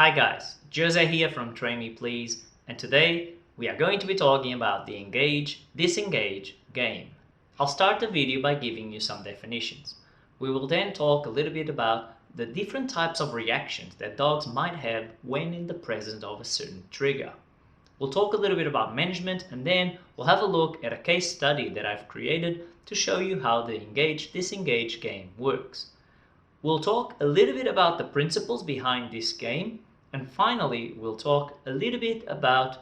Hi guys, Jose here from Train Me Please, and today we are going to be talking about the Engage-Disengage game. I'll start the video by giving you some definitions. We will then talk a little bit about the different types of reactions that dogs might have when in the presence of a certain trigger. We'll talk a little bit about management, and then we'll have a look at a case study that I've created to show you how the Engage-Disengage game works. We'll talk a little bit about the principles behind this game, and finally we'll talk a little bit about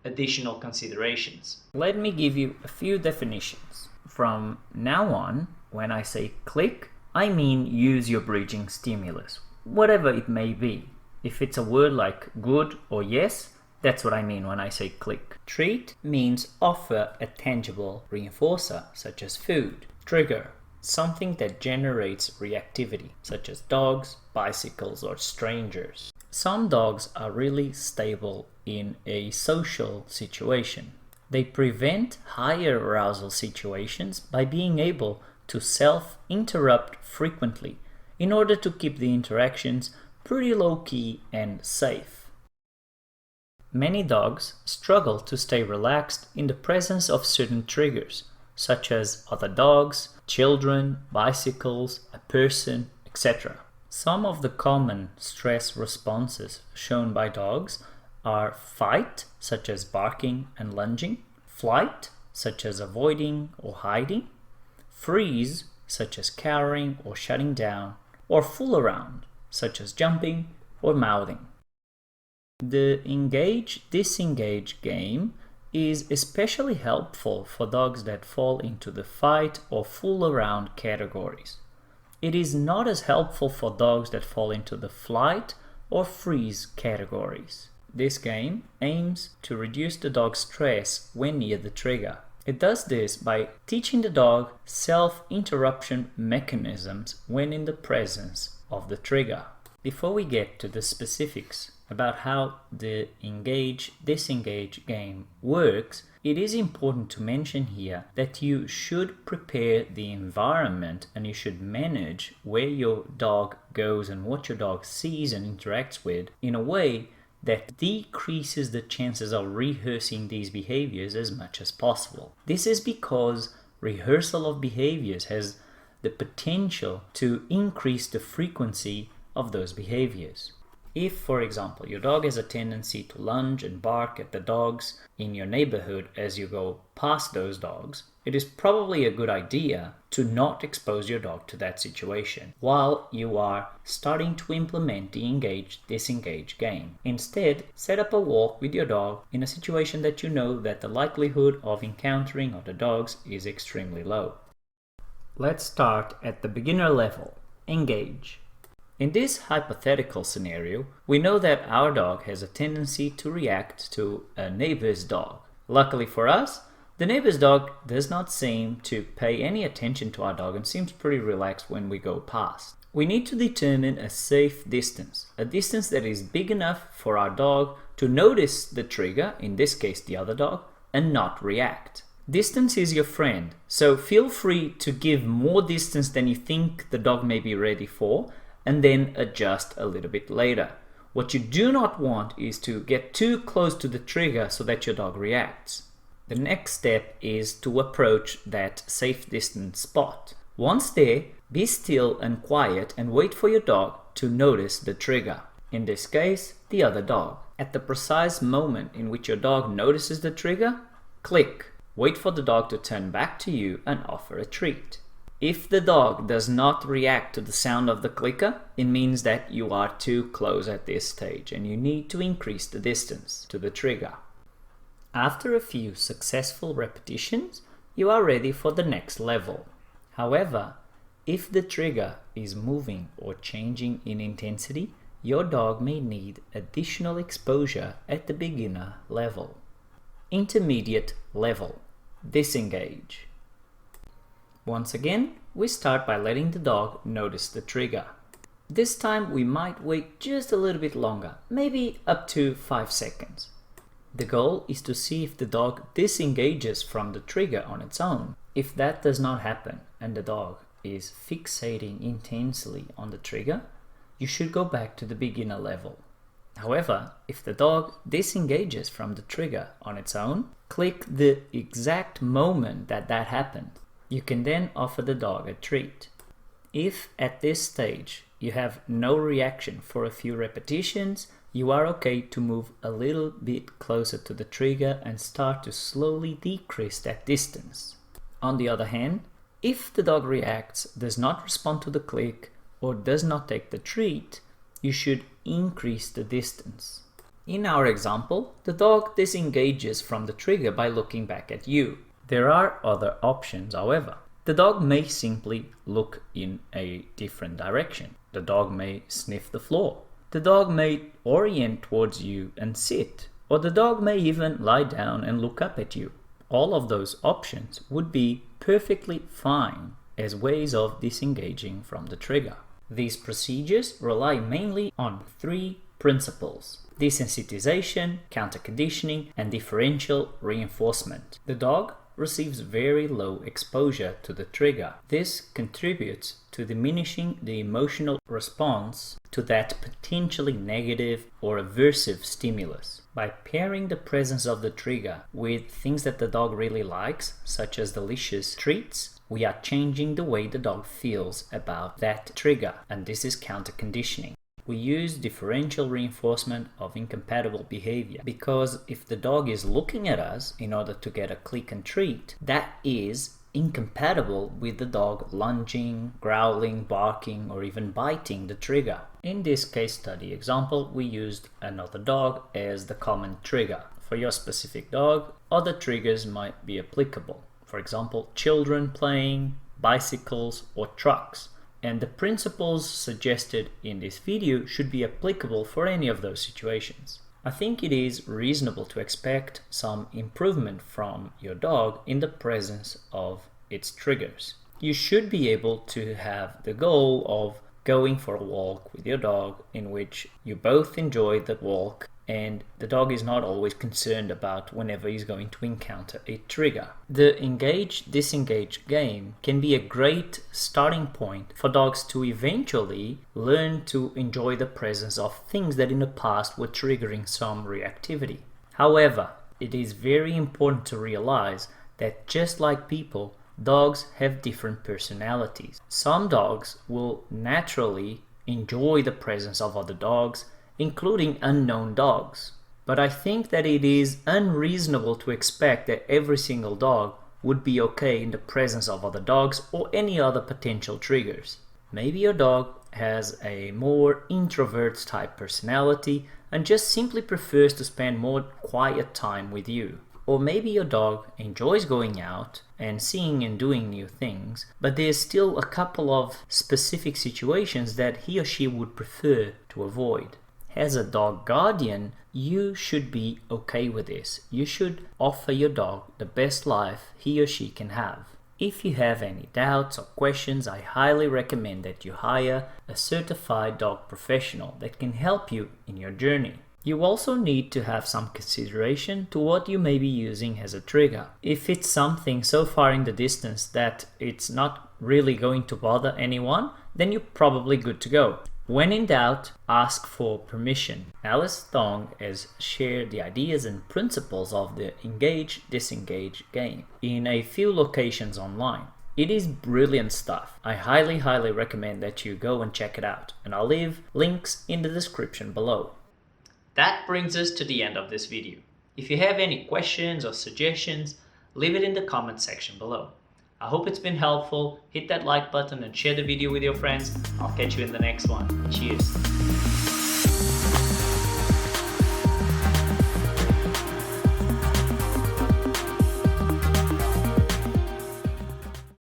additional considerations. Let me give you a few definitions. From now on, when I say click, I mean use your bridging stimulus, whatever it may be. If it's a word like good or yes, that's what I mean when I say click. Treat means offer a tangible reinforcer, such as food. Trigger, something that generates reactivity, such as dogs, bicycles, or strangers. Some dogs are really stable in a social situation. They prevent higher arousal situations by being able to self-interrupt frequently in order to keep the interactions pretty low-key and safe. Many dogs struggle to stay relaxed in the presence of certain triggers, such as other dogs, children, bicycles, a person, etc. Some of the common stress responses shown by dogs are fight, such as barking and lunging, flight, such as avoiding or hiding, freeze, such as cowering or shutting down, or fool around, such as jumping or mouthing. The Engage-Disengage game is especially helpful for dogs that fall into the fight or fool around categories. It is not as helpful for dogs that fall into the flight or freeze categories. This game aims to reduce the dog's stress when near the trigger. It does this by teaching the dog self-interruption mechanisms when in the presence of the trigger. Before we get to the specifics about how the Engage-Disengage game works, it is important to mention here that you should prepare the environment and you should manage where your dog goes and what your dog sees and interacts with in a way that decreases the chances of rehearsing these behaviors as much as possible. This is because rehearsal of behaviors has the potential to increase the frequency of those behaviors. If, for example, your dog has a tendency to lunge and bark at the dogs in your neighborhood as you go past those dogs, it is probably a good idea to not expose your dog to that situation while you are starting to implement the Engage-Disengage game. Instead, set up a walk with your dog in a situation that you know that the likelihood of encountering other dogs is extremely low. Let's start at the beginner level. Engage. In this hypothetical scenario, we know that our dog has a tendency to react to a neighbor's dog. Luckily for us, the neighbor's dog does not seem to pay any attention to our dog and seems pretty relaxed when we go past. We need to determine a safe distance, a distance that is big enough for our dog to notice the trigger, in this case the other dog, and not react. Distance is your friend, so feel free to give more distance than you think the dog may be ready for, and then adjust a little bit later. What you do not want is to get too close to the trigger so that your dog reacts. The next step is to approach that safe distance spot. Once there, be still and quiet and wait for your dog to notice the trigger. In this case, the other dog. At the precise moment in which your dog notices the trigger, click. Wait for the dog to turn back to you and offer a treat. If the dog does not react to the sound of the clicker, it means that you are too close at this stage and you need to increase the distance to the trigger. After a few successful repetitions, you are ready for the next level. However, if the trigger is moving or changing in intensity, your dog may need additional exposure at the beginner level. Intermediate level. Disengage. Once again, we start by letting the dog notice the trigger. This time we might wait just a little bit longer, maybe up to 5 seconds. The goal is to see if the dog disengages from the trigger on its own. If that does not happen and the dog is fixating intensely on the trigger, you should go back to the beginner level. However, if the dog disengages from the trigger on its own, click the exact moment that happened. You can then offer the dog a treat. If at this stage you have no reaction for a few repetitions, you are okay to move a little bit closer to the trigger and start to slowly decrease that distance. On the other hand, if the dog reacts, does not respond to the click, or does not take the treat, you should increase the distance. In our example, the dog disengages from the trigger by looking back at you. There are other options, however. The dog may simply look in a different direction. The dog may sniff the floor. The dog may orient towards you and sit, or the dog may even lie down and look up at you. All of those options would be perfectly fine as ways of disengaging from the trigger. These procedures rely mainly on three principles: desensitization, counter-conditioning, and differential reinforcement. The dog receives very low exposure to the trigger. This contributes to diminishing the emotional response to that potentially negative or aversive stimulus. By pairing the presence of the trigger with things that the dog really likes, such as delicious treats, we are changing the way the dog feels about that trigger, and this is counter-conditioning. We use differential reinforcement of incompatible behavior because if the dog is looking at us in order to get a click and treat, that is incompatible with the dog lunging, growling, barking, or even biting the trigger. In this case study example, we used another dog as the common trigger. For your specific dog, other triggers might be applicable. For example, children playing, bicycles, or trucks. And the principles suggested in this video should be applicable for any of those situations. I think it is reasonable to expect some improvement from your dog in the presence of its triggers. You should be able to have the goal of going for a walk with your dog in which you both enjoy the walk and the dog is not always concerned about whenever he's going to encounter a trigger. The Engage-Disengage game can be a great starting point for dogs to eventually learn to enjoy the presence of things that in the past were triggering some reactivity. However, it is very important to realize that just like people, dogs have different personalities. Some dogs will naturally enjoy the presence of other dogs, including unknown dogs. But I think that it is unreasonable to expect that every single dog would be okay in the presence of other dogs or any other potential triggers. Maybe your dog has a more introvert type personality and just simply prefers to spend more quiet time with you. Or maybe your dog enjoys going out and seeing and doing new things, but there's still a couple of specific situations that he or she would prefer to avoid. As a dog guardian, you should be okay with this. You should offer your dog the best life he or she can have. If you have any doubts or questions, I highly recommend that you hire a certified dog professional that can help you in your journey. You also need to have some consideration to what you may be using as a trigger. If it's something so far in the distance that it's not really going to bother anyone, then you're probably good to go. When in doubt, ask for permission. Alice Tong has shared the ideas and principles of the Engage-Disengage game in a few locations online. It is brilliant stuff. I highly recommend that you go and check it out, and I'll leave links in the description below. That brings us to the end of this video. If you have any questions or suggestions, leave it in the comment section below. I hope it's been helpful. Hit that like button and share the video with your friends. I'll catch you in the next one. Cheers.